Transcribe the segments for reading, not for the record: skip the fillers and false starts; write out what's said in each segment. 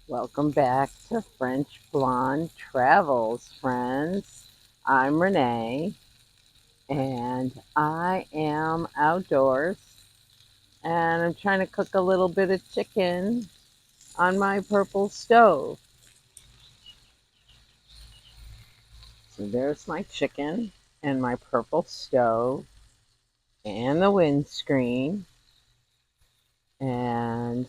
Welcome back to French Blonde Travels, friends. I'm Renee, and I am outdoors, and I'm trying to cook a little bit of chicken on my purple stove. So there's my chicken and my purple stove and the windscreen, and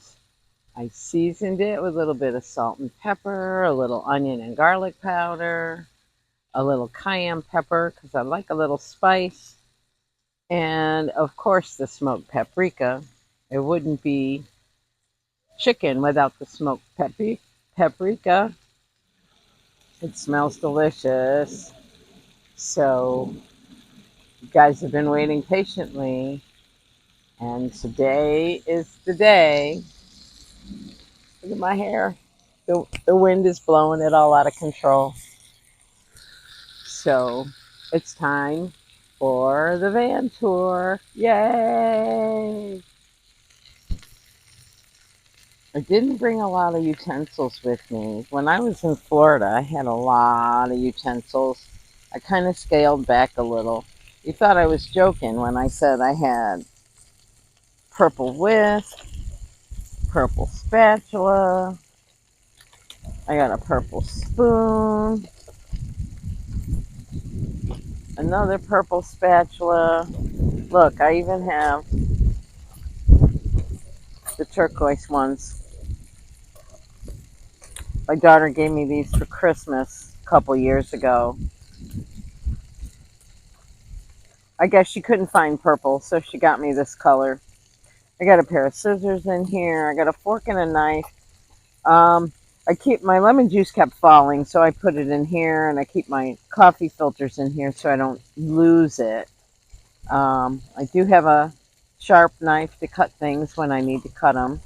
I seasoned it with a little bit of salt and pepper, a little onion and garlic powder, a little cayenne pepper because I like a little spice, and of course the smoked paprika. It wouldn't be chicken without the smoked paprika. It smells delicious. So you guys have been waiting patiently, and today is the day. Look at my hair. The wind is blowing it all out of control. So it's time for the van tour. Yay! I didn't bring a lot of utensils with me. When I was in Florida, I had a lot of utensils. I kind of scaled back a little. You thought I was joking when I said I had purple whisk, purple spatula, I got a purple spoon, another purple spatula. Look, I even have the turquoise ones. My daughter gave me these for Christmas a couple years ago. I guess she couldn't find purple, so she got me this color. I got a pair of scissors in here. I got a fork and a knife. Um, I keep my lemon juice kept falling, so I put it in here, and I keep my coffee filters in here so I don't lose it. I do have a sharp knife to cut things when I need to cut them.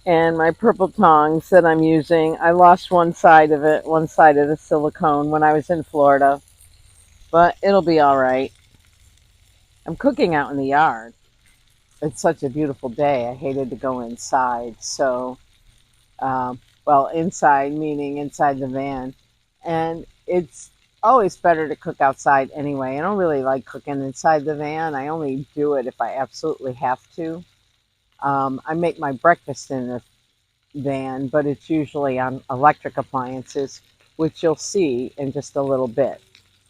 And my purple tongs that I'm using, I lost one side of it, one side of the silicone when I was in Florida, but it'll be all right. I'm cooking out in the yard. It's such a beautiful day. I hated to go inside. So, well, inside meaning inside the van. And it's always better to cook outside anyway. I don't really like cooking inside the van. I only do it if I absolutely have to. I make my breakfast in the van, but it's usually on electric appliances, which you'll see in just a little bit.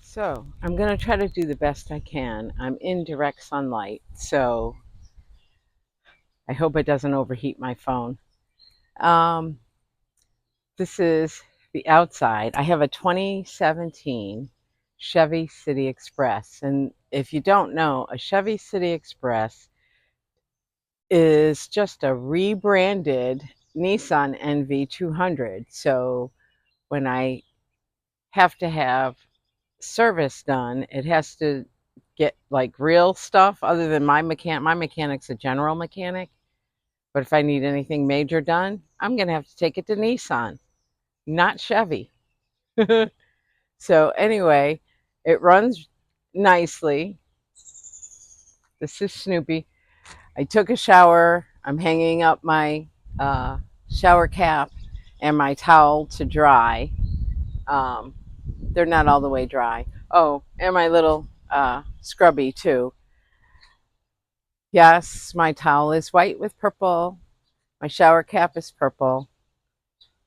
So, I'm going to try to do the best I can. I'm in direct sunlight, so I hope it doesn't overheat my phone. Um, this is the outside. I have a 2017 Chevy City Express. And if you don't know, a Chevy City Express is just a rebranded Nissan NV200. So when I have to have service done, it has to get like real stuff other than my mechanic. My mechanic's a general mechanic. But if I need anything major done, I'm going to have to take it to Nissan, not Chevy. So, anyway, it runs nicely. This is Snoopy. I took a shower. I'm hanging up my uh, shower cap and my towel to dry. Um, they're not all the way dry. Oh, and my little scrubby, too. Yes, my towel is white with purple. My shower cap is purple.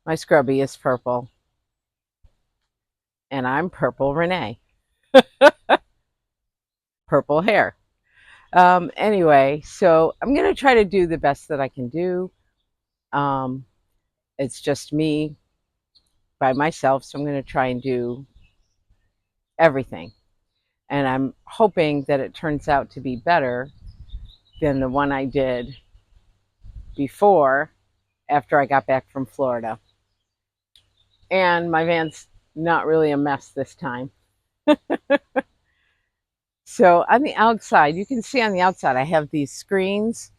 My scrubby is purple. And I'm Purple Renee. Purple hair. Anyway, so I'm going to try to do the best that I can do. Um, it's just me by myself, so I'm going to try and do everything. And I'm hoping that it turns out to be better than the one I did before after I got back from Florida. And my van's not really a mess this time. So on the outside, you can see on the outside, I have these screens,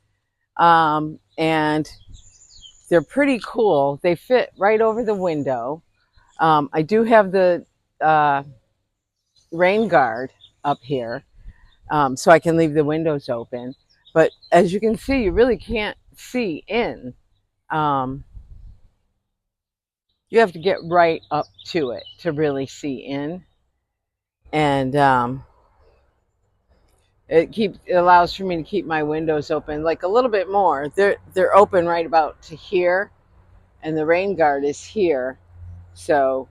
and they're pretty cool. They fit right over the window. I do have the uh, rain guard up here, so I can leave the windows open. But as you can see, you really can't see in. You have to get right up to it to really see in. And it allows for me to keep my windows open like a little bit more. They're open right about to here, and the rain guard is here. So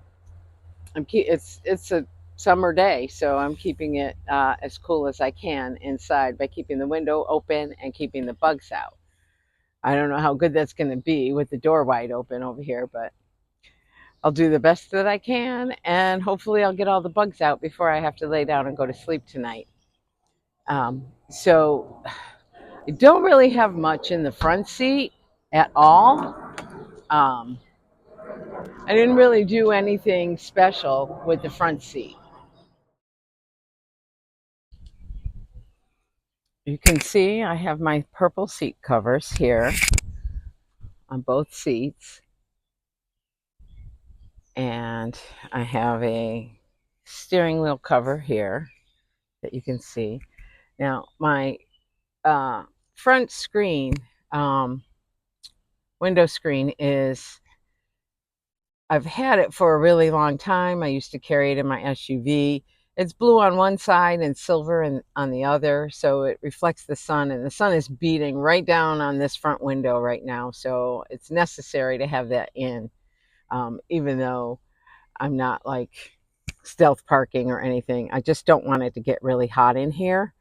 it's a summer day, so I'm keeping it as cool as I can inside by keeping the window open and keeping the bugs out. I don't know how good that's going to be with the door wide open over here, but I'll do the best that I can, and hopefully I'll get all the bugs out before I have to lay down and go to sleep tonight. So I don't really have much in the front seat at all. Um, I didn't really do anything special with the front seat. You can see I have my purple seat covers here on both seats, and I have a steering wheel cover here that you can see. Now, my front screen, window screen is, I've had it for a really long time. I used to carry it in my SUV. It's blue on one side and silver on the other, so it reflects the sun, and the sun is beating right down on this front window right now, so it's necessary to have that in, even though I'm not like stealth parking or anything. I just don't want it to get really hot in here.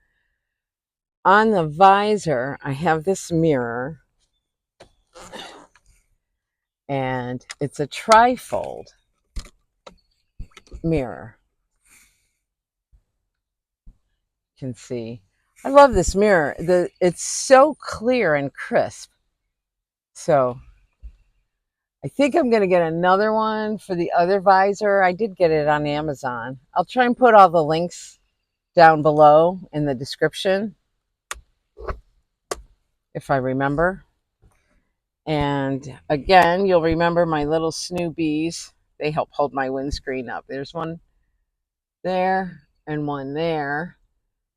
On the visor, I have this mirror, and it's a trifold mirror. You can see. I love this mirror. It's so clear and crisp. So I think I'm going to get another one for the other visor. I did get it on Amazon. I'll try and put all the links down below in the description if I remember. And again, you'll remember my little Snoobies. They help hold my windscreen up. There's one there and one there.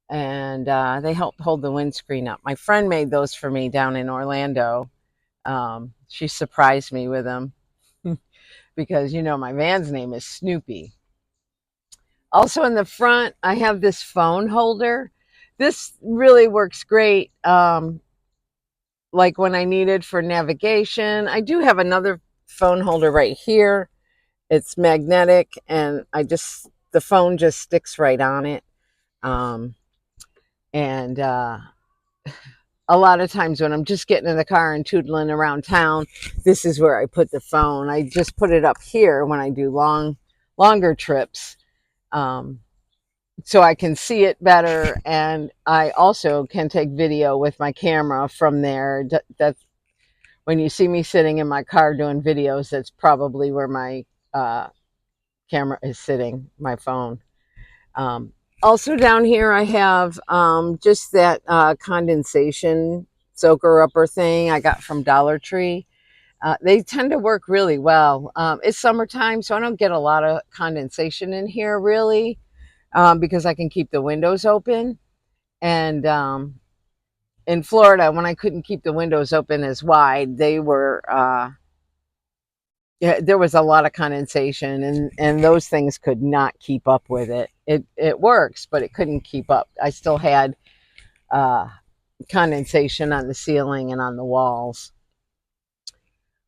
And they help hold the windscreen up. My friend made those for me down in Orlando. She surprised me with them because, my van's name is Snoopy. Also in the front, I have this phone holder. This really works great. Like when I need it for navigation. I do have another phone holder right here. It's magnetic, and the phone just sticks right on it. And a lot of times when I'm just getting in the car and tootling around town, this is where I put the phone. I just put it up here when I do longer trips, so I can see it better, and I also can take video with my camera from there. That's when you see me sitting in my car doing videos, that's probably where my camera is sitting, my phone. Also down here I have just that condensation soaker upper thing I got from Dollar Tree. They tend to work really well. It's summertime, so I don't get a lot of condensation in here really, because I can keep the windows open. And in Florida, when I couldn't keep the windows open as wide, they were there was a lot of condensation, and those things could not keep up with it. It works, but it couldn't keep up. I still had condensation on the ceiling and on the walls.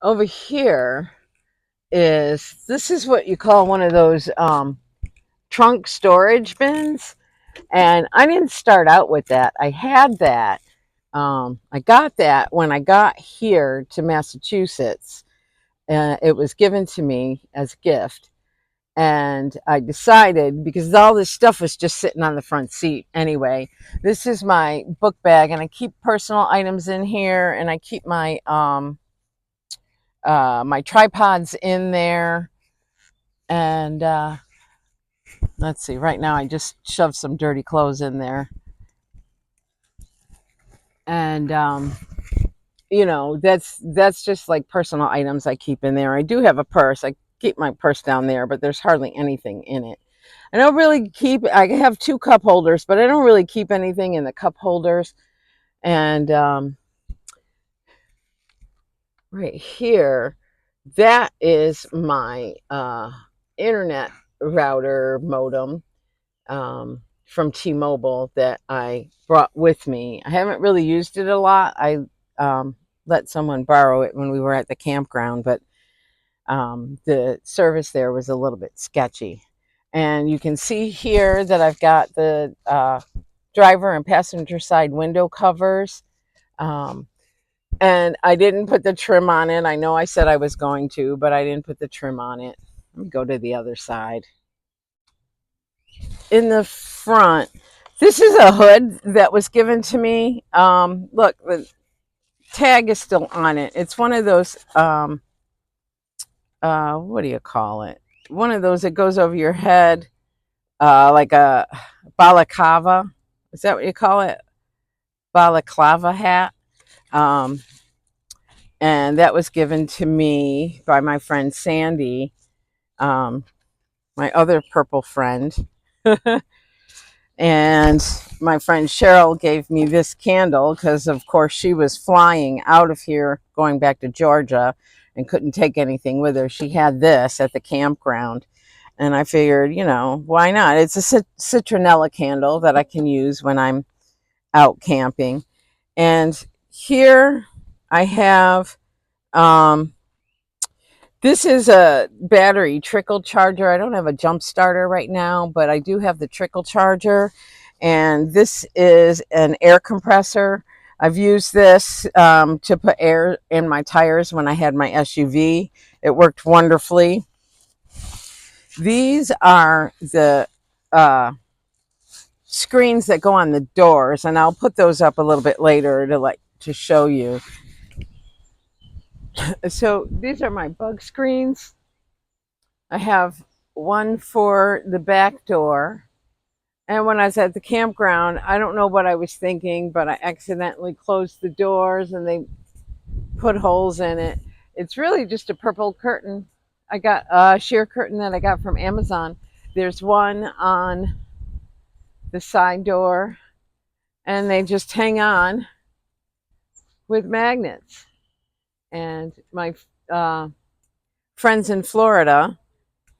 Over here this is what you call one of those trunk storage bins, and I didn't start out with that. I had that. I got that when I got here to Massachusetts. It was given to me as a gift. And I decided, because all this stuff was just sitting on the front seat anyway, this is my book bag, and I keep personal items in here, and I keep my my tripods in there. And let's see, right now I just shoved some dirty clothes in there. And that's just like personal items I keep in there. I do have a purse. I keep my purse down there, but there's hardly anything in it. I don't really I have 2 cup holders, but I don't really keep anything in the cup holders. And right here, that is my internet router modem from T-Mobile that I brought with me. I haven't really used it a lot. I um, let someone borrow it when we were at the campground, but the service there was a little bit sketchy. And you can see here that I've got the driver and passenger side window covers. Um, and I didn't put the trim on it. I know I said I was going to, but I didn't put the trim on it. Let me go to the other side. In the front, this is a hood that was given to me. Look, the tag is still on it. It's one of those, what do you call it? One of those that goes over your head, like a balaclava. Is that what you call it? Balaclava hat. Um, and that was given to me by my friend Sandy, um, my other purple friend. And my friend Cheryl gave me this candle because, of course, she was flying out of here going back to Georgia and couldn't take anything with her. She had this at the campground. And I figured, why not? It's a citronella candle that I can use when I'm out camping. And here I have um, this is a battery trickle charger. I don't have a jump starter right now, but I do have the trickle charger. And this is an air compressor. I've used this to put air in my tires when I had my SUV. It worked wonderfully. These are the screens that go on the doors, and I'll put those up a little bit later to show you. So these are my bug screens. I have one for the back door. And when I was at the campground, I don't know what I was thinking, but I accidentally closed the doors and they put holes in it. It's really just a purple curtain. I got a sheer curtain that I got from Amazon. There's one on the side door, and they just hang on with magnets. And my friends in Florida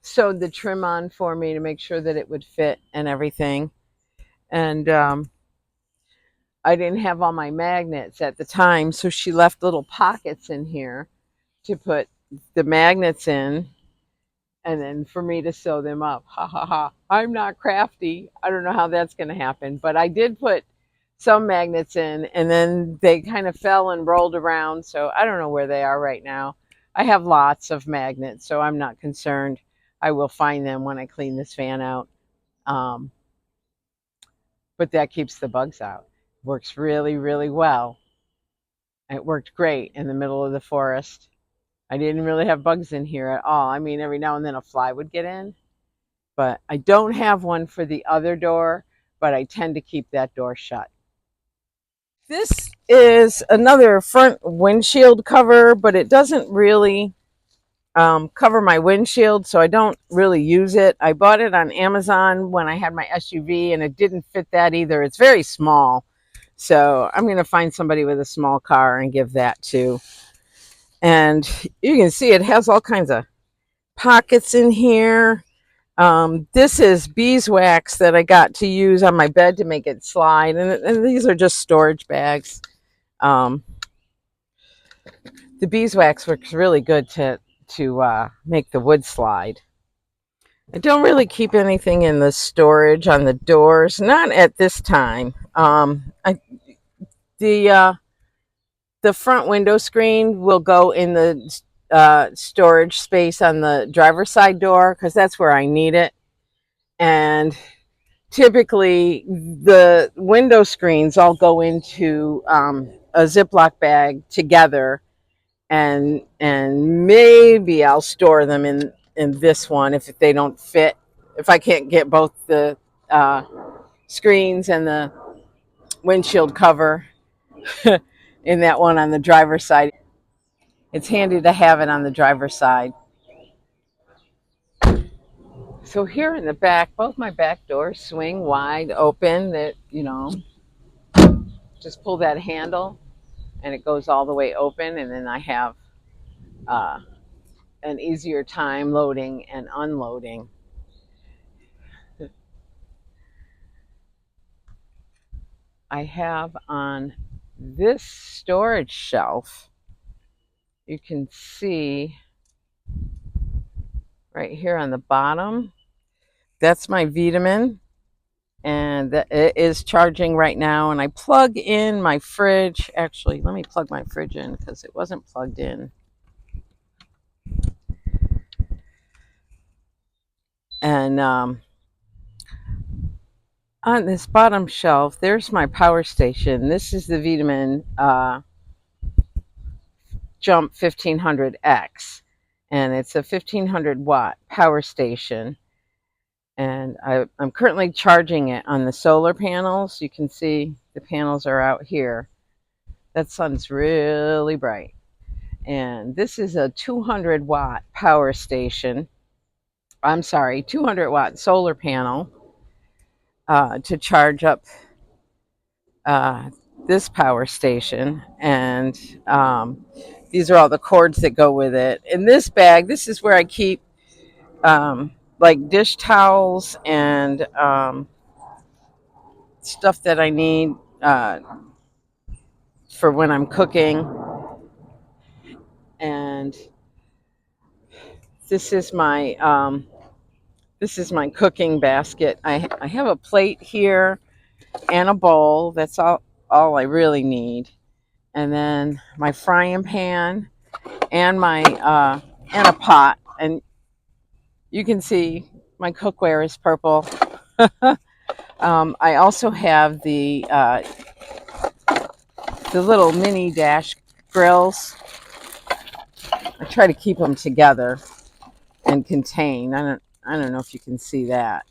sewed the trim on for me to make sure that it would fit and everything. And I didn't have all my magnets at the time, so she left little pockets in here to put the magnets in and then for me to sew them up. Ha ha ha. I'm not crafty. I don't know how that's going to happen, but I did put some magnets in and then they kind of fell and rolled around, so I don't know where they are right now. I have lots of magnets, so I'm not concerned. I will find them when I clean this fan out. Um, but that keeps the bugs out. Works really, really well. It worked great in the middle of the forest. I didn't really have bugs in here at all. I mean, every now and then a fly would get in, but I don't have one for the other door, but I tend to keep that door shut. This is another front windshield cover, but it doesn't really cover my windshield, so I don't really use it. I bought it on Amazon when I had my SUV, and it didn't fit that either. It's very small, so I'm going to find somebody with a small car and give that to. And you can see it has all kinds of pockets in here. This is beeswax that I got to use on my bed to make it slide, and these are just storage bags. Um, the beeswax works really good to make the wood slide. I don't really keep anything in the storage on the doors, not at this time. The the front window screen will go in the storage space on the driver's side door because that's where I need it. And typically, the window screens all go into a Ziploc bag together, and maybe I'll store them in this one if they don't fit. If I can't get both the uh, screens and the windshield cover in that one on the driver's side, it's handy to have it on the driver's side. So here in the back, both my back doors swing wide open. That just pull that handle, and it goes all the way open. And then I have an easier time loading and unloading. I have on this storage shelf, you can see right here on the bottom, that's my Vitamin, and it is charging right now. And I plug in my fridge. Actually, let me plug my fridge in because it wasn't plugged in. And on this bottom shelf, there's my power station. This is the Vitamin Jump 1500X, and it's a 1500 watt power station. And I'm currently charging it on the solar panels. You can see the panels are out here. That sun's really bright. And this is a 200 watt power station. I'm sorry, 200 watt solar panel to charge up this power station. And these are all the cords that go with it. In this bag, this is where I keep like dish towels and stuff that I need for when I'm cooking. And this is my cooking basket. I have a plate here and a bowl. That's all I really need. And then my frying pan and my and a pot. And you can see my cookware is purple. I also have the little mini dash grills. I try to keep them together and contain. I don't know if you can see that.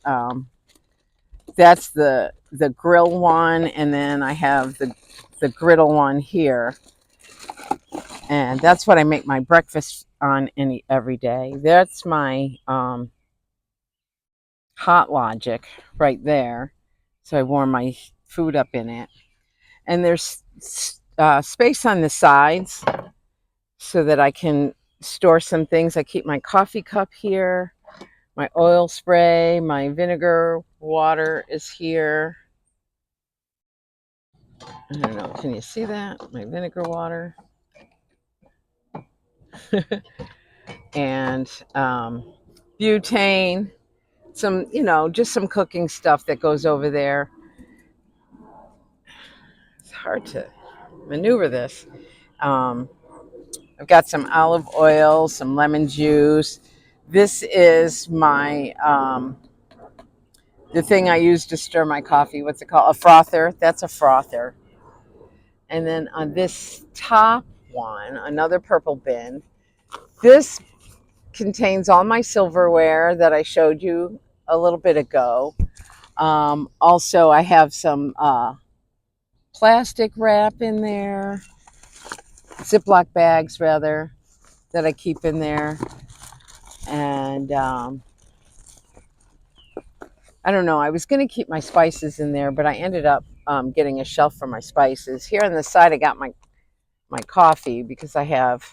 That's the grill one, and then I have the griddle one here, and that's what I make my breakfast on every day. That's my Hot Logic right there, so I warm my food up in it. And there's space on the sides so that I can store some things. I keep my coffee cup here, my oil spray, my vinegar water is here. I don't know, can you see that? My vinegar water. And butane, some, just some cooking stuff that goes over there. It's hard to maneuver this. I've got some olive oil, some lemon juice. This is my the thing I use to stir my coffee. What's it called? A frother. That's a frother. And then on this top one, another purple bin. This contains all my silverware that I showed you a little bit ago. Also, I have some plastic wrap in there, Ziploc bags rather, that I keep in there. And I don't know, I was going to keep my spices in there, but I ended up getting a shelf for my spices. Here on the side, I got my coffee, because I have,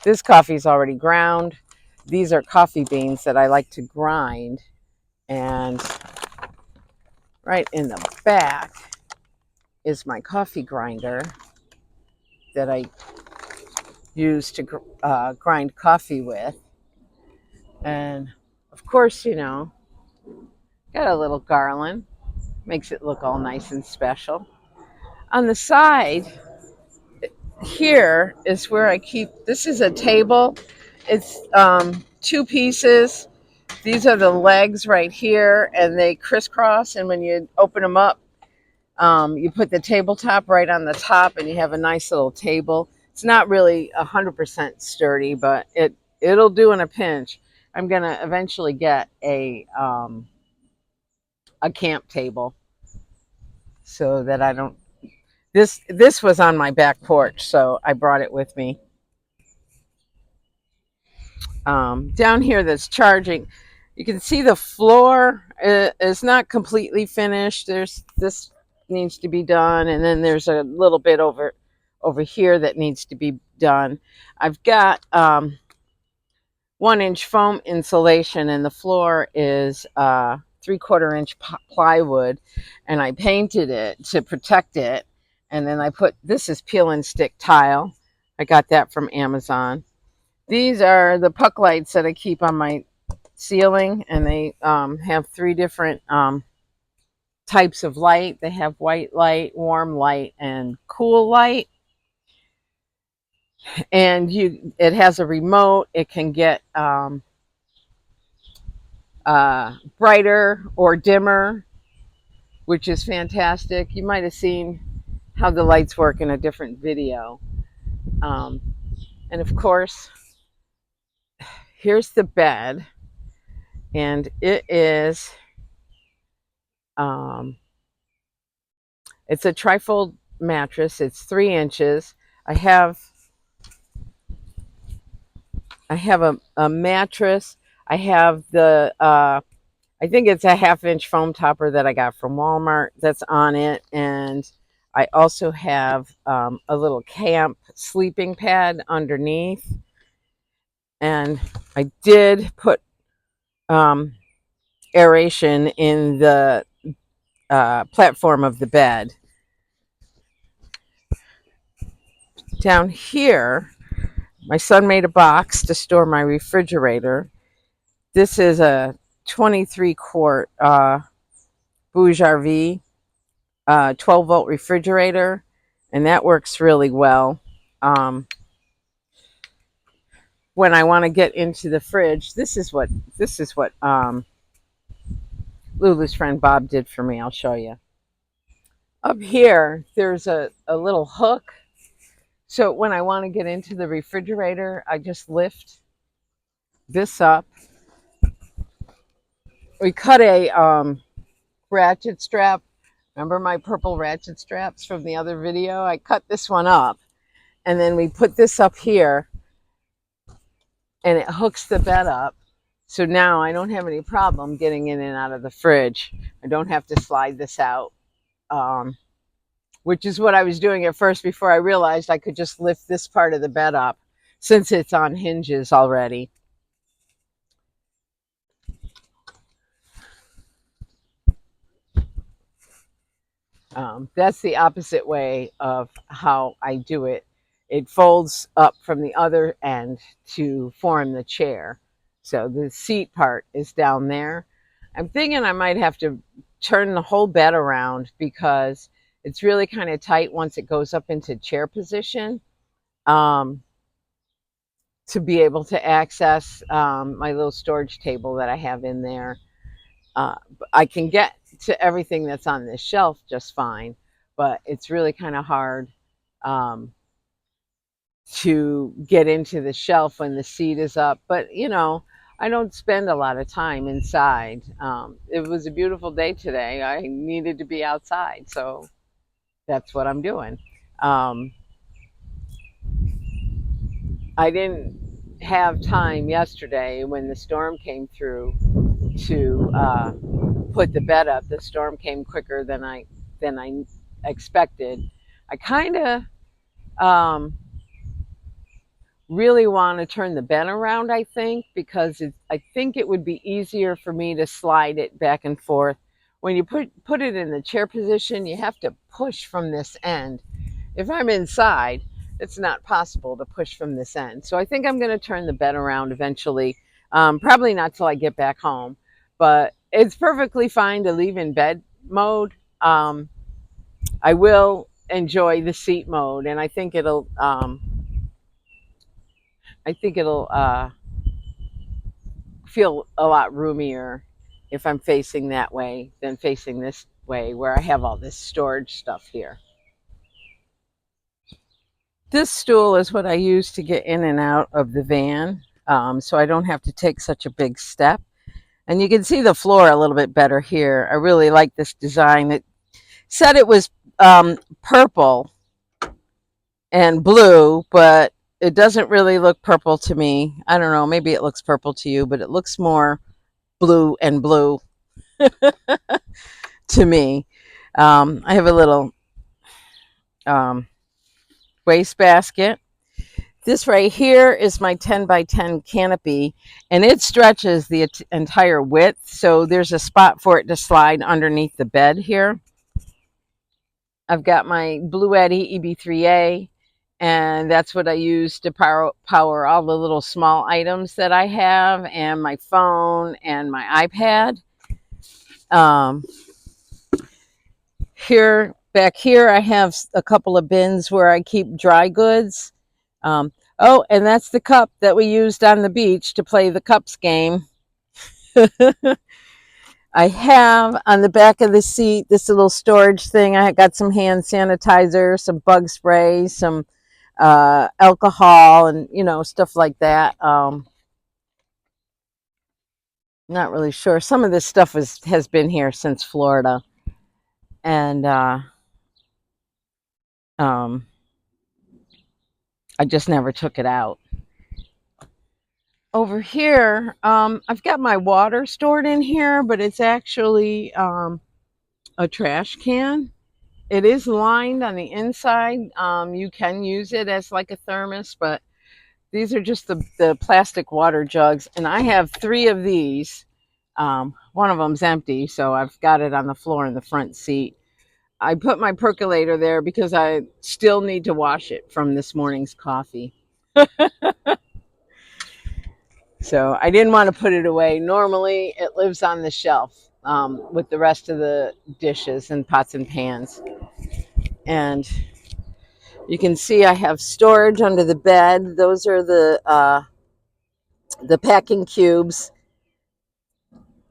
this coffee is already ground. These are coffee beans that I like to grind. And right in the back is my coffee grinder that I use to grind coffee with. And of course, got a little garland, makes it look all nice and special. On the side here is where I keep, this is a table. It's 2 pieces. These are the legs right here, and they crisscross, and when you open them up, you put the tabletop right on the top, and you have a nice little table. It's not really 100% sturdy, but it'll do in a pinch. I'm gonna eventually get a camp table so that I don't. This was on my back porch, so I brought it with me. Down here, that's charging. You can see the floor is not completely finished. This needs to be done, and then there's a little bit over here that needs to be done. I've got 1-inch foam insulation, and the floor is 3/4 inch plywood, and I painted it to protect it. And then I put, this is peel and stick tile. I got that from Amazon. These are the puck lights that I keep on my ceiling, and they have 3 different types of light. They have white light, warm light, and cool light. And it has a remote. It can get brighter or dimmer, which is fantastic. You might have seen how the lights work in a different video. And of course, here's the bed, and it is it's a trifold mattress. It's 3 inches. I have a mattress. I have the I think it's a 1/2-inch foam topper that I got from Walmart that's on it, and I also have a little camp sleeping pad underneath. And I did put aeration in the platform of the bed. Down here, my son made a box to store my refrigerator. This is a 23-quart Bouge-RV 12-volt refrigerator, and that works really well. When I want to get into the fridge, this is what Lulu's friend Bob did for me. I'll show you. Up here, there's a little hook. So when I want to get into the refrigerator, I just lift this up. We cut a ratchet strap. Remember my purple ratchet straps from the other video? I cut this one up, and then we put this up here, and it hooks the bed up. So now I don't have any problem getting in and out of the fridge. I don't have to slide this out, which is what I was doing at first before I realized I could just lift this part of the bed up since it's on hinges already. That's the opposite way of how I do it. It folds up from the other end to form the chair. So the seat part is down there. I'm thinking I might have to turn the whole bed around because it's really kind of tight once it goes up into chair position, to be able to access my little storage table that I have in there. I can get to everything that's on this shelf just fine, but it's really kind of hard to get into the shelf when the seat is up. But you know, I don't spend a lot of time inside. It was a beautiful day today. I needed to be outside, so that's what I'm doing. I didn't have time yesterday when the storm came through to put the bed up. The storm came quicker than I expected. I kind of really want to turn the bed around, I think, because I think it would be easier for me to slide it back and forth. When you put it in the chair position, you have to push from this end. If I'm inside, it's not possible to push from this end. So I think I'm going to turn the bed around eventually. Probably not till I get back home, but it's perfectly fine to leave in bed mode. I will enjoy the seat mode, and I think it'll feel a lot roomier if I'm facing that way than facing this way where I have all this storage stuff here. This stool is what I use to get in and out of the van, so I don't have to take such a big step. And you can see the floor a little bit better here. I really like this design. It said it was purple and blue, but it doesn't really look purple to me. I don't know, maybe it looks purple to you, but it looks more blue and blue to me. I have a little wastebasket. This right here is my 10 by 10 canopy, and it stretches the entire width. So there's a spot for it to slide underneath the bed here. I've got my Bluetti EB3A, and that's what I use to power all the little small items that I have, and my phone and my iPad. Back here, I have a couple of bins where I keep dry goods. Oh, and that's the cup that we used on the beach to play the cups game. I have on the back of the seat this little storage thing. I got some hand sanitizer, some bug spray, some alcohol, and stuff like that. Not really sure. Some of this stuff has been here since Florida, and I just never took it out. Over here, I've got my water stored in here, but it's actually a trash can. It is lined on the inside. You can use it as like a thermos, but these are just the plastic water jugs, and I have 3 of these. One of them's empty, so I've got it on the floor in the front seat. I put my percolator there because I still need to wash it from this morning's coffee. So I didn't want to put it away. Normally, it lives on the shelf with the rest of the dishes and pots and pans. And you can see I have storage under the bed. Those are the packing cubes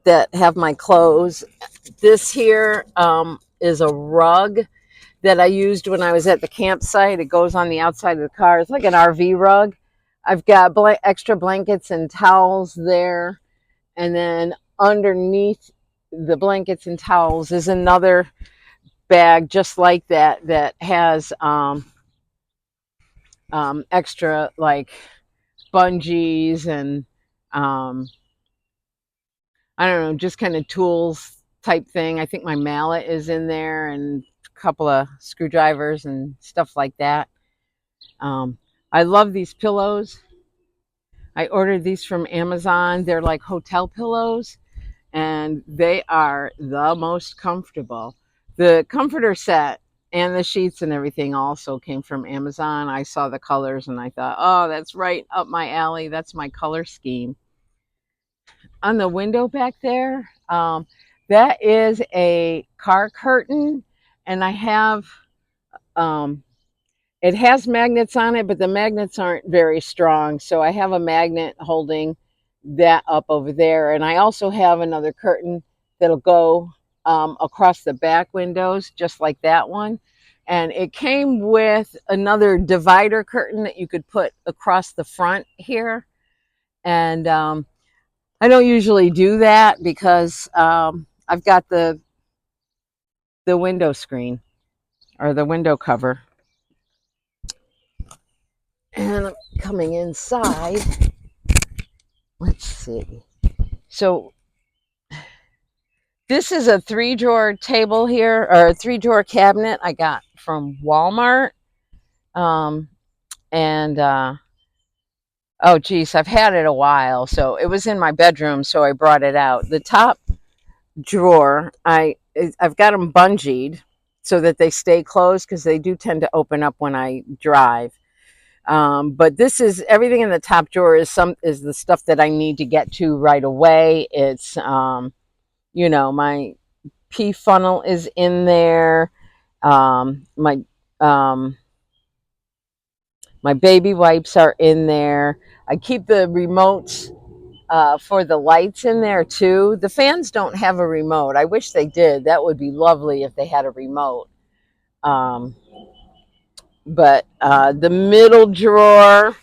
that have my clothes. This here is a rug that I used when I was at the campsite. It goes on the outside of the car. It's like an RV rug. I've got extra blankets and towels there. And then underneath the blankets and towels is another bag just like that has extra like bungees and I don't know, just kind of tools type thing. I think my mallet is in there and a couple of screwdrivers and stuff like that. I love these pillows. I ordered these from Amazon. They're like hotel pillows, and they are the most comfortable. The comforter set and the sheets and everything also came from Amazon. I saw the colors and I thought, oh, that's right up my alley. That's my color scheme. On the window back there, that is a car curtain, and I have it has magnets on it, but the magnets aren't very strong. So I have a magnet holding that up over there. And I also have another curtain that'll go across the back windows, just like that one. And it came with another divider curtain that you could put across the front here. And I don't usually do that because I've got the window screen or the window cover. And I'm coming inside. Let's see. So this is a 3-drawer table here, or a 3-drawer cabinet I got from Walmart. Oh geez, I've had it a while. So it was in my bedroom, so I brought it out. The top drawer, I've got them bungeed so that they stay closed because they do tend to open up when I drive. But this is everything in the top drawer is the stuff that I need to get to right away. It's my pee funnel is in there. My baby wipes are in there. I keep the remotes for the lights in there too. The fans don't have a remote. I wish they did. That would be lovely if they had a remote. But the middle drawer,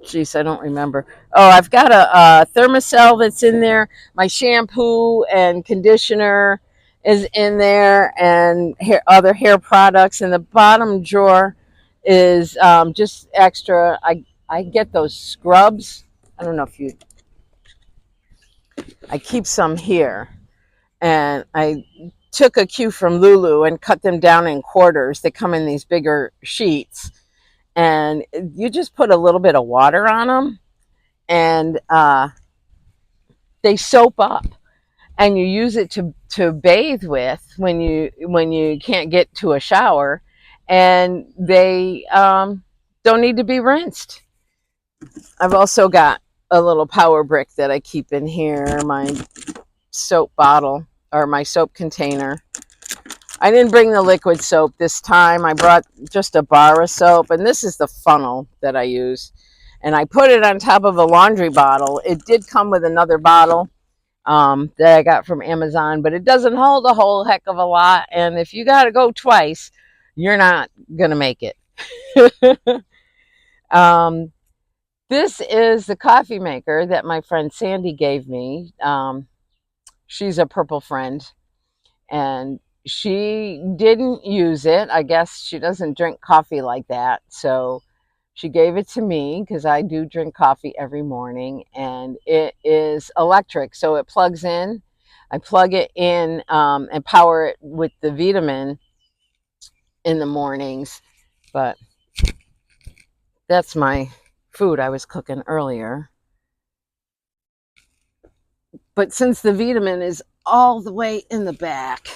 geez, I don't remember. Oh, I've got a Thermacell that's in there. My shampoo and conditioner is in there, and other hair products. And the bottom drawer is just extra. I get those scrubs. I don't know if you. I keep some here, and I took a cue from Lulu and cut them down in quarters. They come in these bigger sheets. and you just put a little bit of water on them, and they soap up, and you use it to bathe with when you can't get to a shower, and they don't need to be rinsed. I've also got a little power brick that I keep in here, my soap bottle or my soap container. I didn't bring the liquid soap this time. I brought just a bar of soap, and this is the funnel that I use. And I put it on top of a laundry bottle. It did come with another bottle that I got from Amazon, but it doesn't hold a whole heck of a lot. And if you got to go twice, you're not going to make it. um, this is the coffee maker that my friend Sandy gave me. She's a purple friend, and she didn't use it. I guess she doesn't drink coffee like that. So she gave it to me because I do drink coffee every morning, and it is electric. So it plugs in. I plug it in and power it with the Vitamin in the mornings. But that's my food I was cooking earlier. But since the Vitamin is all the way in the back,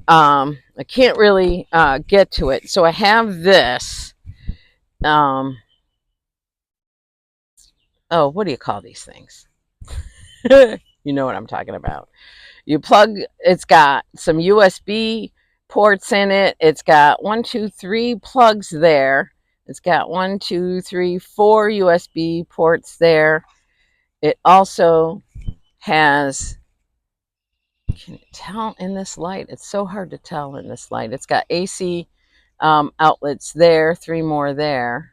I can't really get to it. So I have this. Oh, what do you call these things? You know what I'm talking about. You plug, it's got some USB ports in it. It's got 1, 2, 3 plugs there. It's got 1, 2, 3, 4 USB ports there. It also has, can you tell in this light? It's so hard to tell in this light. It's got AC outlets there, 3 more there.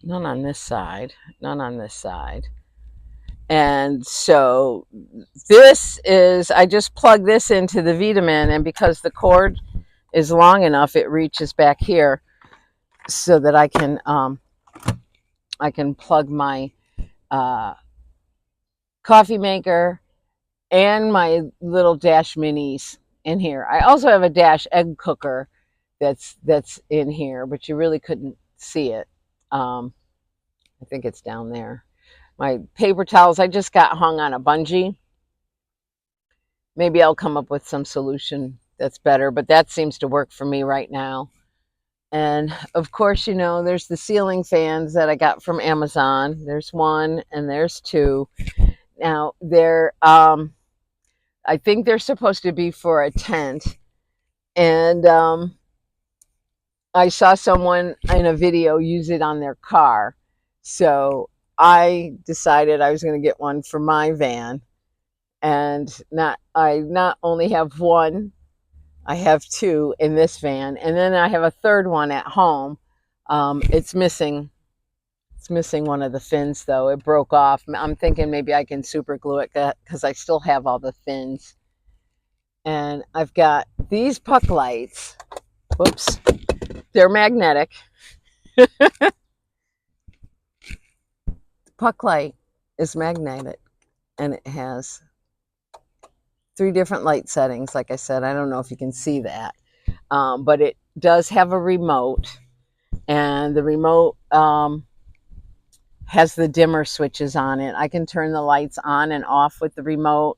None on this side, none on this side. And so this is, I just plug this into the Vitamin, and because the cord is long enough, it reaches back here so that I can plug my coffee maker and my little Dash minis in here. I also have a Dash egg cooker that's in here, but you really couldn't see it. I think it's down there. My paper towels, I just got hung on a bungee. Maybe I'll come up with some solution that's better, but that seems to work for me right now. And of course, you know, there's the ceiling fans that I got from Amazon. There's 1 and there's 2. Now, they're, I think they're supposed to be for a tent. And I saw someone in a video use it on their car. So I decided I was going to get one for my van. And I not only have 1, I have 2 in this van, and then I have a 3rd one at home. It's missing one of the fins though. It broke off. I'm thinking maybe I can super glue it because I still have all the fins. And I've got these puck lights. Whoops. They're magnetic. The puck light is magnetic, and it has 3 different light settings. Like I said, I don't know if you can see that, but it does have a remote, and the remote has the dimmer switches on it. I can turn the lights on and off with the remote,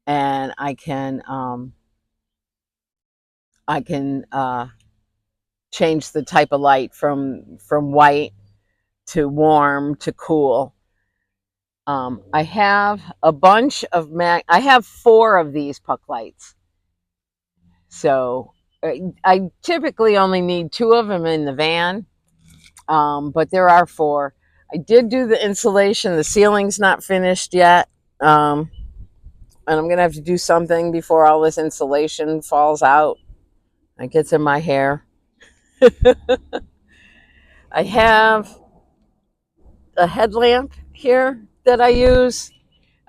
and I can change the type of light from white to warm to cool. I have a bunch of I have 4 of these puck lights. So I typically only need 2 of them in the van, but there are 4. I did do the insulation. The ceiling's not finished yet, and I'm going to have to do something before all this insulation falls out. It gets in my hair. I have a headlamp here that I use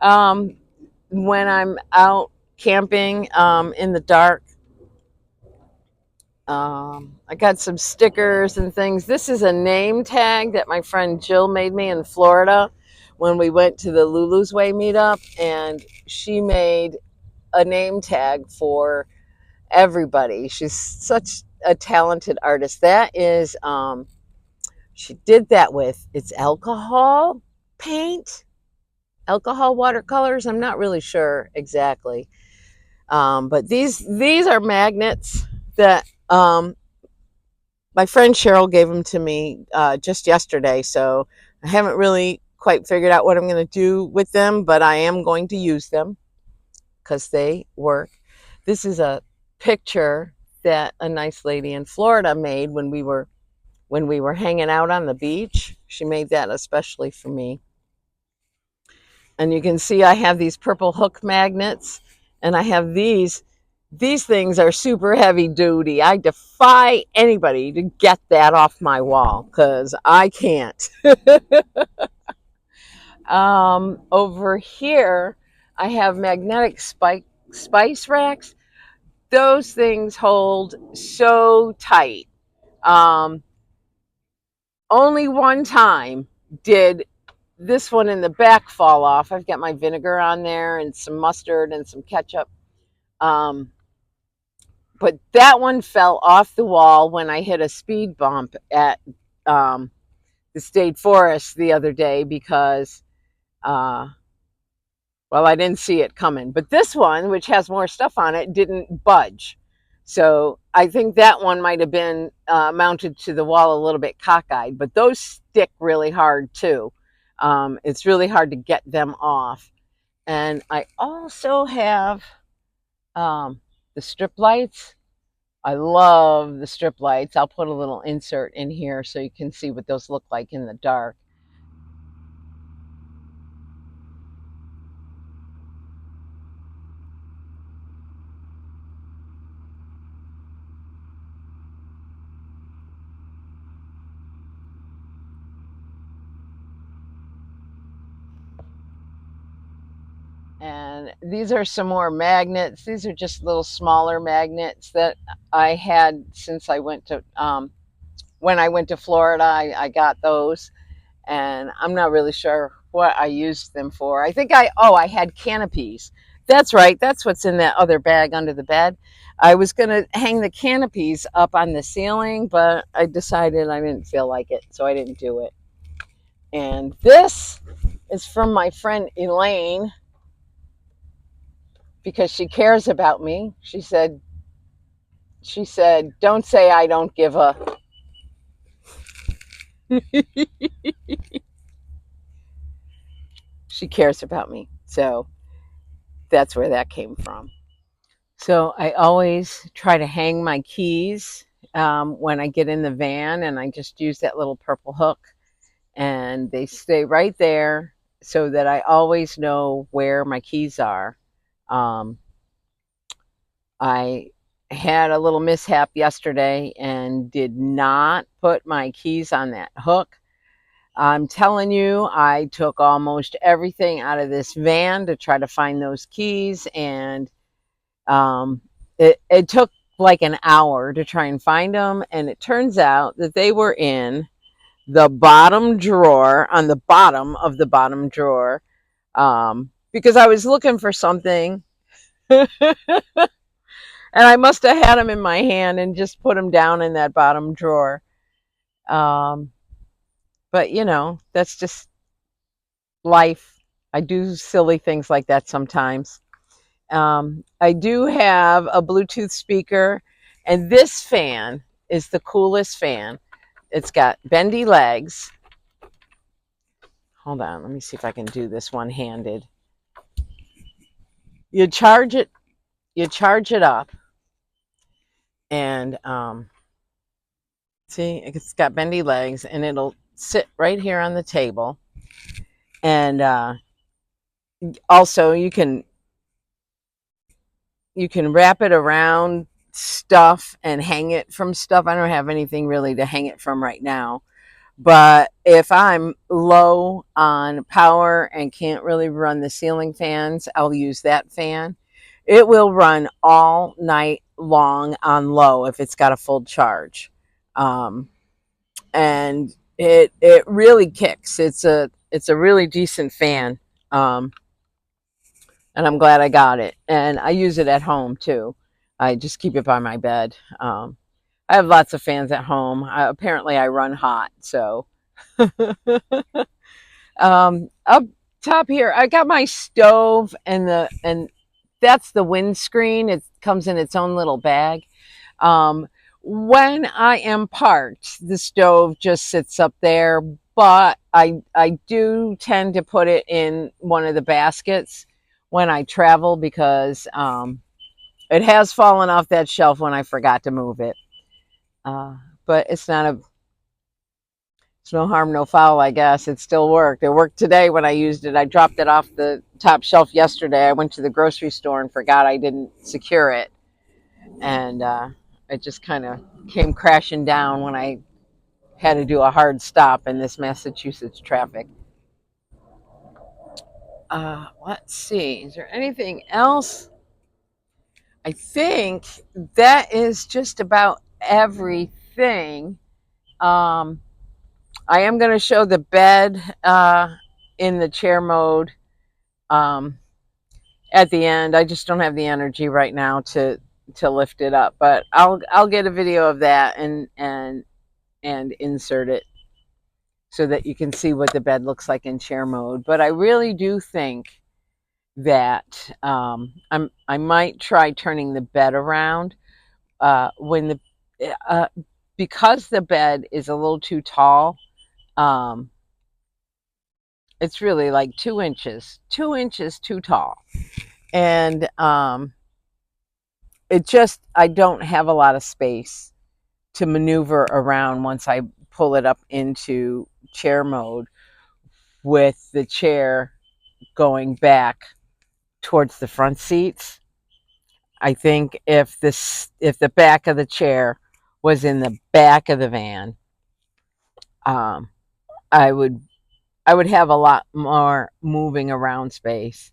when I'm out camping in the dark. I got some stickers and things. This is a name tag that my friend Jill made me in Florida when we went to the Lulu's Way meetup, and she made a name tag for everybody. She's such a talented artist. That is, she did that with, it's alcohol paint, alcohol watercolors. I'm not really sure exactly. But these are magnets that my friend Cheryl gave them to me just yesterday. So I haven't really quite figured out what I'm going to do with them, but I am going to use them because they work. This is a picture that a nice lady in Florida made when we were hanging out on the beach. She made that especially for me. And you can see I have these purple hook magnets, and I have these. These things are super heavy duty. I defy anybody to get that off my wall because I can't. Over here, I have magnetic spice racks. Those things hold so tight. Um, Only one time did this one in the back fall off. I've got my vinegar on there and some mustard and some ketchup. Um, but that one fell off the wall when I hit a speed bump at um, the state forest the other day because, well, I didn't see it coming. But this one, which has more stuff on it, didn't budge. So I think that one might have been mounted to the wall a little bit cockeyed, but those stick really hard too. It's really hard to get them off. And I also have the strip lights. I love the strip lights. I'll put a little insert in here so you can see what those look like in the dark. And these are some more magnets. These are just little smaller magnets that I had since I went to, when I went to Florida, I got those. And I'm not really sure what I used them for. I think I had canopies. That's right. That's what's in that other bag under the bed. I was going to hang the canopies up on the ceiling, but I decided I didn't feel like it, so I didn't do it. And this is from my friend Elaine because she cares about me. She said, "Don't say I don't give a." She cares about me. So that's where that came from. So I always try to hang my keys when I get in the van, and I just use that little purple hook, and they stay right there so that I always know where my keys are. Um, I had a little mishap yesterday and did not put my keys on that hook. I'm telling you, I took almost everything out of this van to try to find those keys, and um, it took like an hour to try and find them, and it turns out that they were in the bottom drawer, on the bottom of the bottom drawer, because I was looking for something, and I must have had them in my hand and just put them down in that bottom drawer. Um, but that's just life. I do silly things like that sometimes. I do have a Bluetooth speaker, and this fan is the coolest fan. It's got bendy legs. Hold on, let me see if I can do this one-handed. You charge it up, and see, it's got bendy legs, and it'll sit right here on the table. And also, you can wrap it around stuff and hang it from stuff. I don't have anything really to hang it from right now. But if I'm low on power and can't really run the ceiling fans, I'll use that fan. It will run all night long on low if it's got a full charge. Um, and it really kicks. It's a really decent fan. And I'm glad I got it. And I use it at home too. I just keep it by my bed. I have lots of fans at home. Apparently, I run hot. So, up top here, I got my stove and that's the windscreen. It comes in its own little bag. Um, when I am parked, the stove just sits up there, but I do tend to put it in one of the baskets when I travel because it has fallen off that shelf when I forgot to move it. Uh, but it's no harm, no foul, I guess. It still worked. It worked today when I used it. I dropped it off the top shelf yesterday. I went to the grocery store and forgot I didn't secure it. And it just kind of came crashing down when I had to do a hard stop in this Massachusetts traffic. Let's see. Is there anything else? I think that is just about everything. Um, I am going to show the bed in the chair mode um, at the end. I just don't have the energy right now to lift it up, but I'll get a video of that and insert it so that you can see what the bed looks like in chair mode. But I really do think that I might try turning the bed around when uh, because the bed is a little too tall. Um, it's really like 2 inches too tall, and it just I don't have a lot of space to maneuver around once I pull it up into chair mode with the chair going back towards the front seats. I think if the back of the chair was in the back of the van, um, I would I would have a lot more moving around space.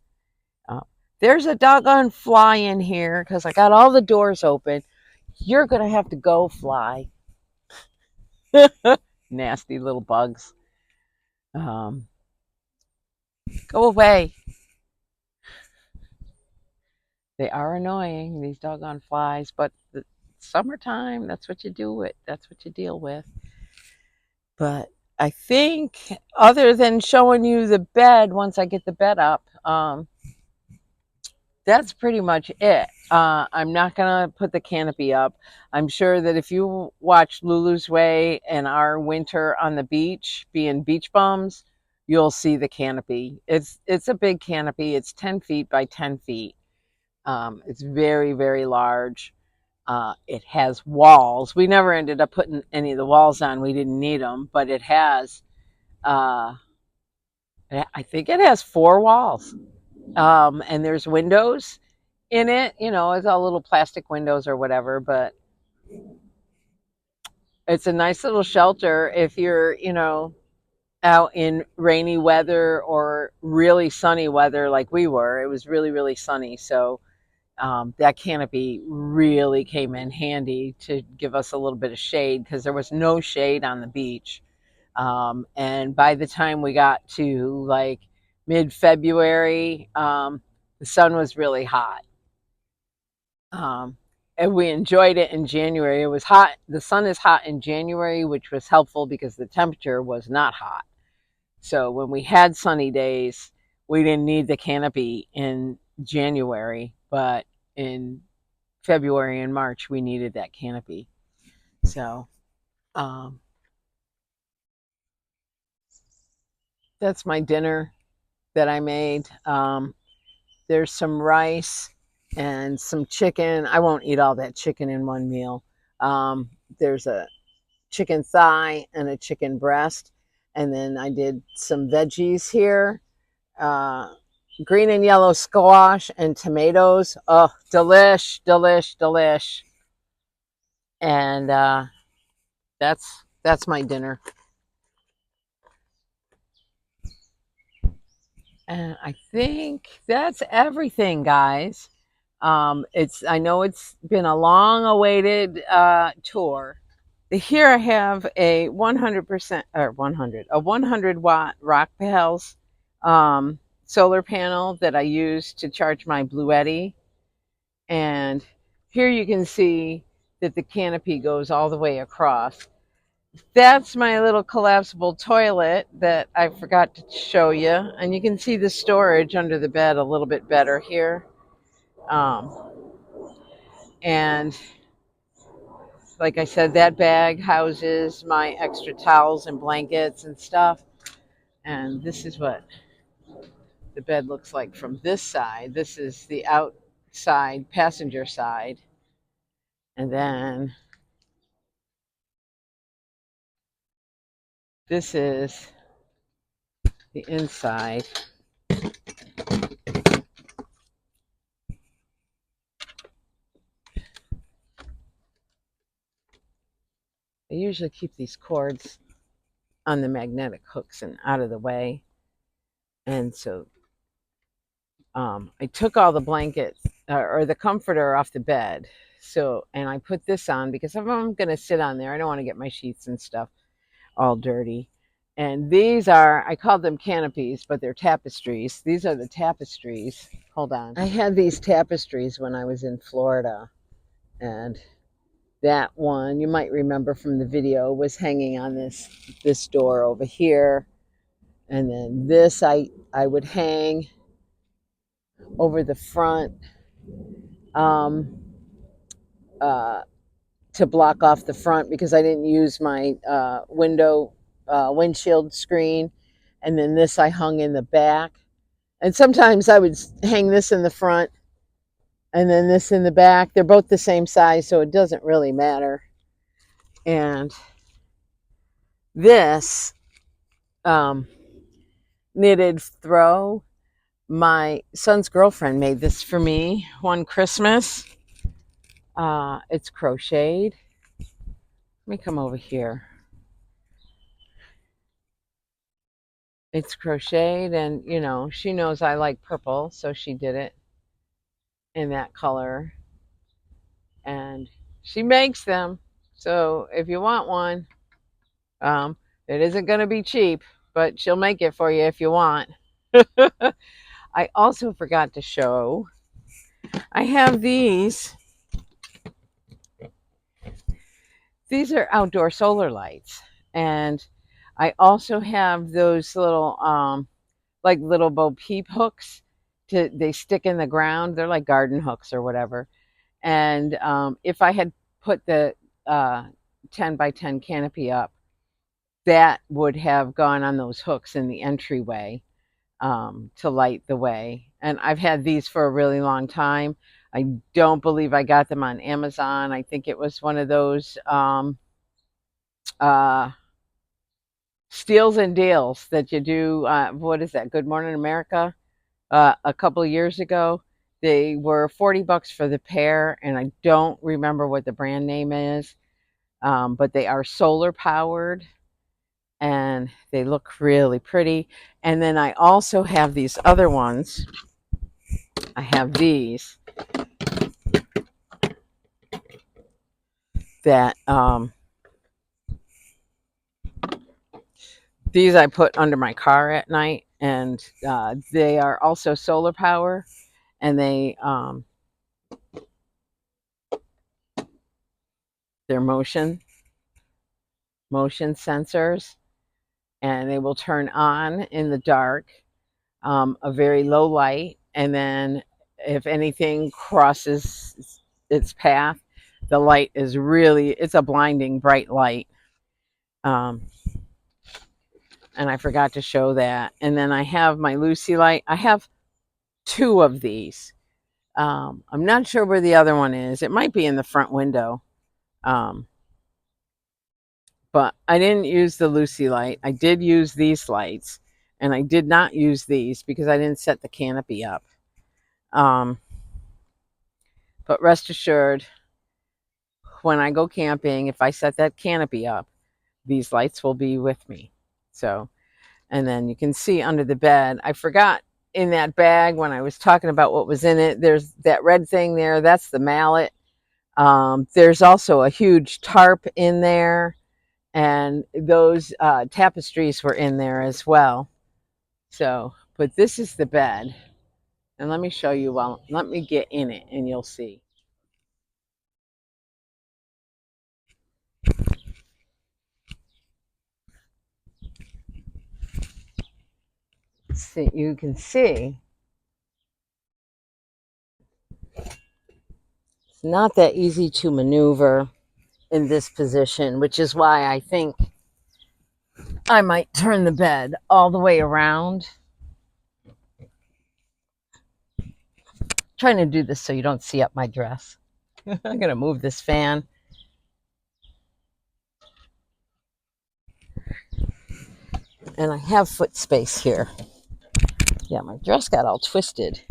Uh, there's a doggone fly in here because I got all the doors open. You're gonna have to go, fly. Nasty little bugs. Um, go away. They are annoying, these doggone flies, but the summertime, that's what you do with. That's what you deal with. But I think other than showing you the bed once I get the bed up, that's pretty much it. I'm not going to put the canopy up. I'm sure that if you watch Lulu's Way and our winter on the beach, being beach bums, you'll see the canopy. It's a big canopy. It's 10 feet by 10 feet. It's very, very large. It has walls. We never ended up putting any of the walls on. We didn't need them, but it has, uh, I think it has 4 walls. And there's windows in it. It's all little plastic windows or whatever, but it's a nice little shelter if you're, out in rainy weather or really sunny weather like we were. It was really, really sunny. So that canopy really came in handy to give us a little bit of shade because there was no shade on the beach. And by the time we got to like mid-February, the sun was really hot. Um, and we enjoyed it in January. It was hot. The sun is hot in January, which was helpful because the temperature was not hot. So when we had sunny days, we didn't need the canopy in January, but in February and March, we needed that canopy. So um, that's my dinner that I made. There's some rice and some chicken. I won't eat all that chicken in one meal. There's a chicken thigh and a chicken breast. And then I did some veggies here, uh, green and yellow squash and tomatoes. Oh, delish, delish, delish. And that's my dinner. And I think that's everything, guys. I know it's been a long awaited tour. Here I have a 100% or 100 watt Rockpals solar panel that I use to charge my Bluetti. And here you can see that the canopy goes all the way across. That's my little collapsible toilet that I forgot to show you. And you can see the storage under the bed a little bit better here. Um, and like I said, that bag houses my extra towels and blankets and stuff. And this is what the bed looks like from this side. This is the outside passenger side. And then this is the inside. I usually keep these cords on the magnetic hooks and out of the way. And so I took all the blankets or the comforter off the bed. So, and I put this on because if I'm going to sit on there, I don't want to get my sheets and stuff all dirty. And these are, I called them canopies, but they're tapestries. These are the tapestries. Hold on. I had these tapestries when I was in Florida. And that one, you might remember from the video, was hanging on this door over here. And then this I would hang over the front to block off the front because I didn't use my windshield screen. And then this I hung in the back. And sometimes I would hang this in the front and then this in the back. They're both the same size, so it doesn't really matter. And this knitted throw, my son's girlfriend made this for me one Christmas. It's crocheted. Let me come over here. It's crocheted, and you know, she knows I like purple, so she did it in that color. And she makes them. So if you want one, it isn't going to be cheap, but she'll make it for you if you want. I also forgot to show, I have these. These are outdoor solar lights. And I also have those little, like little Bo Peep hooks. They stick in the ground. They're like garden hooks or whatever. And if I had put the 10 by 10 canopy up, that would have gone on those hooks in the entryway to light the way. And I've had these for a really long time. I don't believe I got them on Amazon. I think it was one of those steals and deals that you do. What is that? Good Morning America. A couple of years ago, they were $40 for the pair, and I don't remember what the brand name is, but they are solar powered, and they look really pretty. And then I also have these other ones. I have these that these I put under my car at night, and they are also solar power, and they're motion sensors, and they will turn on in the dark, a very low light, and then if anything crosses its path, the light is really, it's a blinding bright light. And I forgot to show that. And then I have my Lucy light. I have two of these. I'm not sure where the other one is. It might be in the front window. But I didn't use the Lucy light. I did use these lights, and I did not use these because I didn't set the canopy up. But rest assured, when I go camping, if I set that canopy up, these lights will be with me. So, and then you can see under the bed, I forgot in that bag when I was talking about what was in it, there's that red thing there. That's the mallet. There's also a huge tarp in there, and those tapestries were in there as well. So, but this is the bed. And let me show you, well, let me get in it and you'll see. see, you can see it's not that easy to maneuver in this position, which is why I think I might turn the bed all the way around. Trying to do this so you don't see up my dress. I'm gonna move this fan. And I have foot space here. Yeah, my dress got all twisted.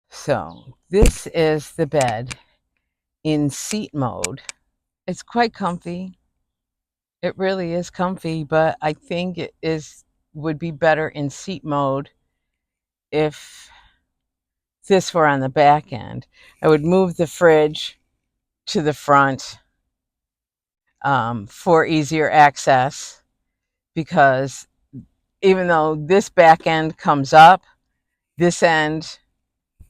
So this is the bed in seat mode. It's quite comfy. It really is comfy, but I think it would be better in seat mode if this were on the back end. I would move the fridge to the front for easier access, because even though this back end comes up, this end,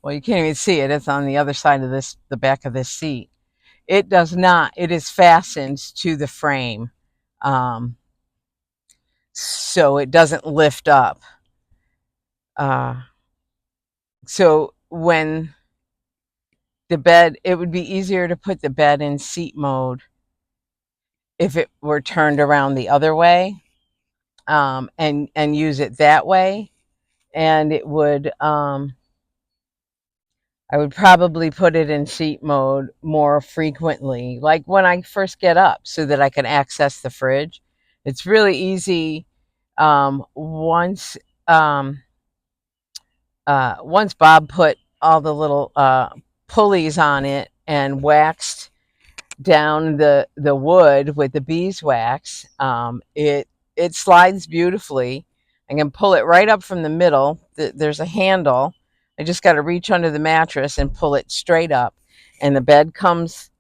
well, you can't even see it. It's on the other side of the back of this seat. It does not. It is fastened to the frame, so it doesn't lift up. So when the bed, it would be easier to put the bed in seat mode if it were turned around the other way, and use it that way. And it would, I would probably put it in seat mode more frequently, like when I first get up, so that I can access the fridge. It's really easy. Once once Bob put all the little pulleys on it and waxed down the wood with the beeswax, it slides beautifully. I can pull it right up from the middle. There's a handle. I just got to reach under the mattress and pull it straight up, and the bed comes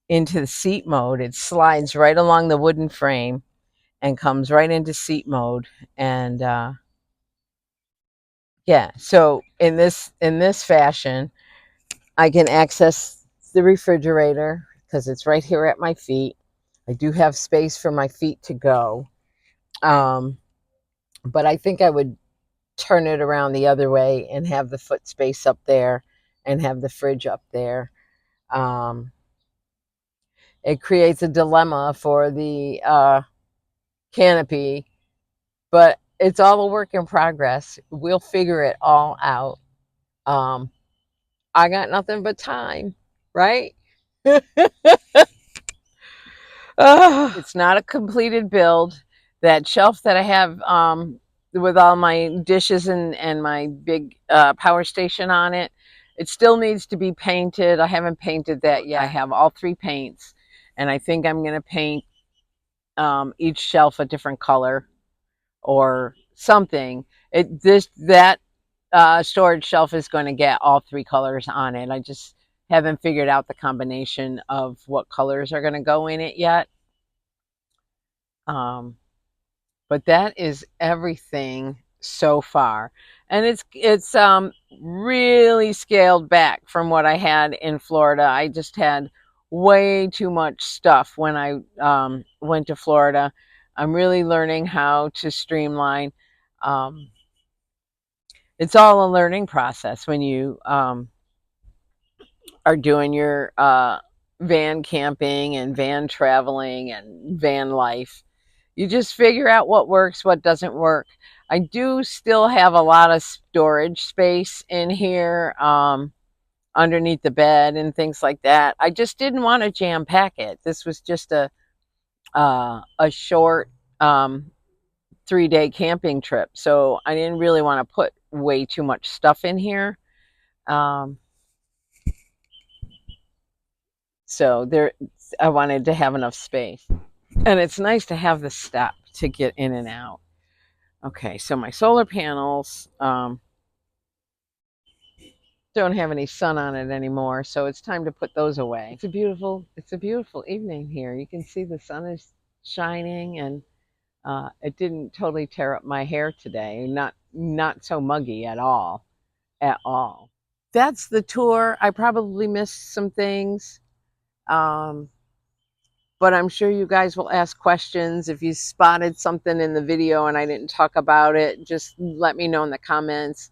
into the seat mode. It slides right along the wooden frame and comes right into seat mode. And yeah, so in this fashion, I can access the refrigerator because it's right here at my feet. I do have space for my feet to go. But I think I would turn it around the other way and have the foot space up there and have the fridge up there. It creates a dilemma for the canopy, but it's all a work in progress. We'll figure it all out. I got nothing but time, right? It's not a completed build. That shelf that I have with all my dishes and my big power station on it, it still needs to be painted. I haven't painted that yet. I have all three paints, and I think I'm going to paint each shelf a different color or something. That storage shelf is going to get all three colors on it. I just haven't figured out the combination of what colors are going to go in it yet. But that is everything so far, and it's really scaled back from what I had in Florida. I just had way too much stuff when I went to Florida. I'm really learning how to streamline. It's all a learning process when you are doing your van camping and van traveling and van life. You just figure out what works, what doesn't work. I do still have a lot of storage space in here, underneath the bed and things like that. I just didn't want to jam pack it. This was just a short 3-day camping trip, so I didn't really want to put way too much stuff in here. So there, I wanted to have enough space, and it's nice to have the step to get in and out. Okay, so my solar panels don't have any sun on it anymore, so it's time to put those away. It's a beautiful evening here. You can see the sun is shining, and it didn't totally tear up my hair today. Not so muggy at all, at all. That's the tour. I probably missed some things. But I'm sure you guys will ask questions. If you spotted something in the video and I didn't talk about it, just let me know in the comments,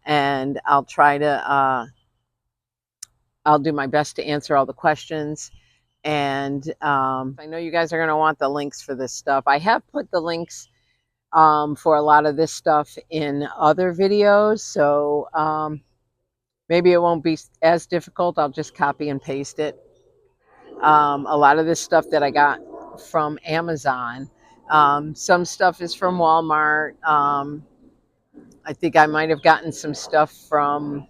and I'll try to, I'll do my best to answer all the questions. And I know you guys are going to want the links for this stuff. I have put the links for a lot of this stuff in other videos, so maybe it won't be as difficult. I'll just copy and paste it. A lot of this stuff that I got from Amazon. Some stuff is from Walmart. I think I might have gotten some stuff from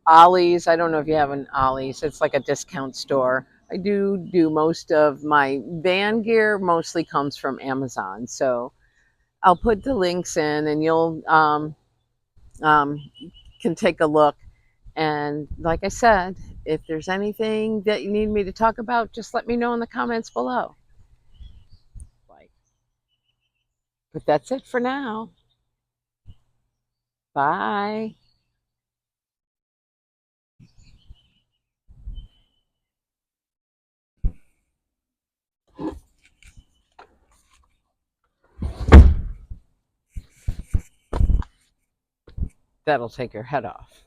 Ollie's. I don't know if you have an Ollie's. It's like a discount store. I do most of my van gear mostly comes from Amazon. So I'll put the links in, and you'll um, can take a look. And like I said, if there's anything that you need me to talk about, just let me know in the comments below. But that's it for now. Bye. That'll take your head off.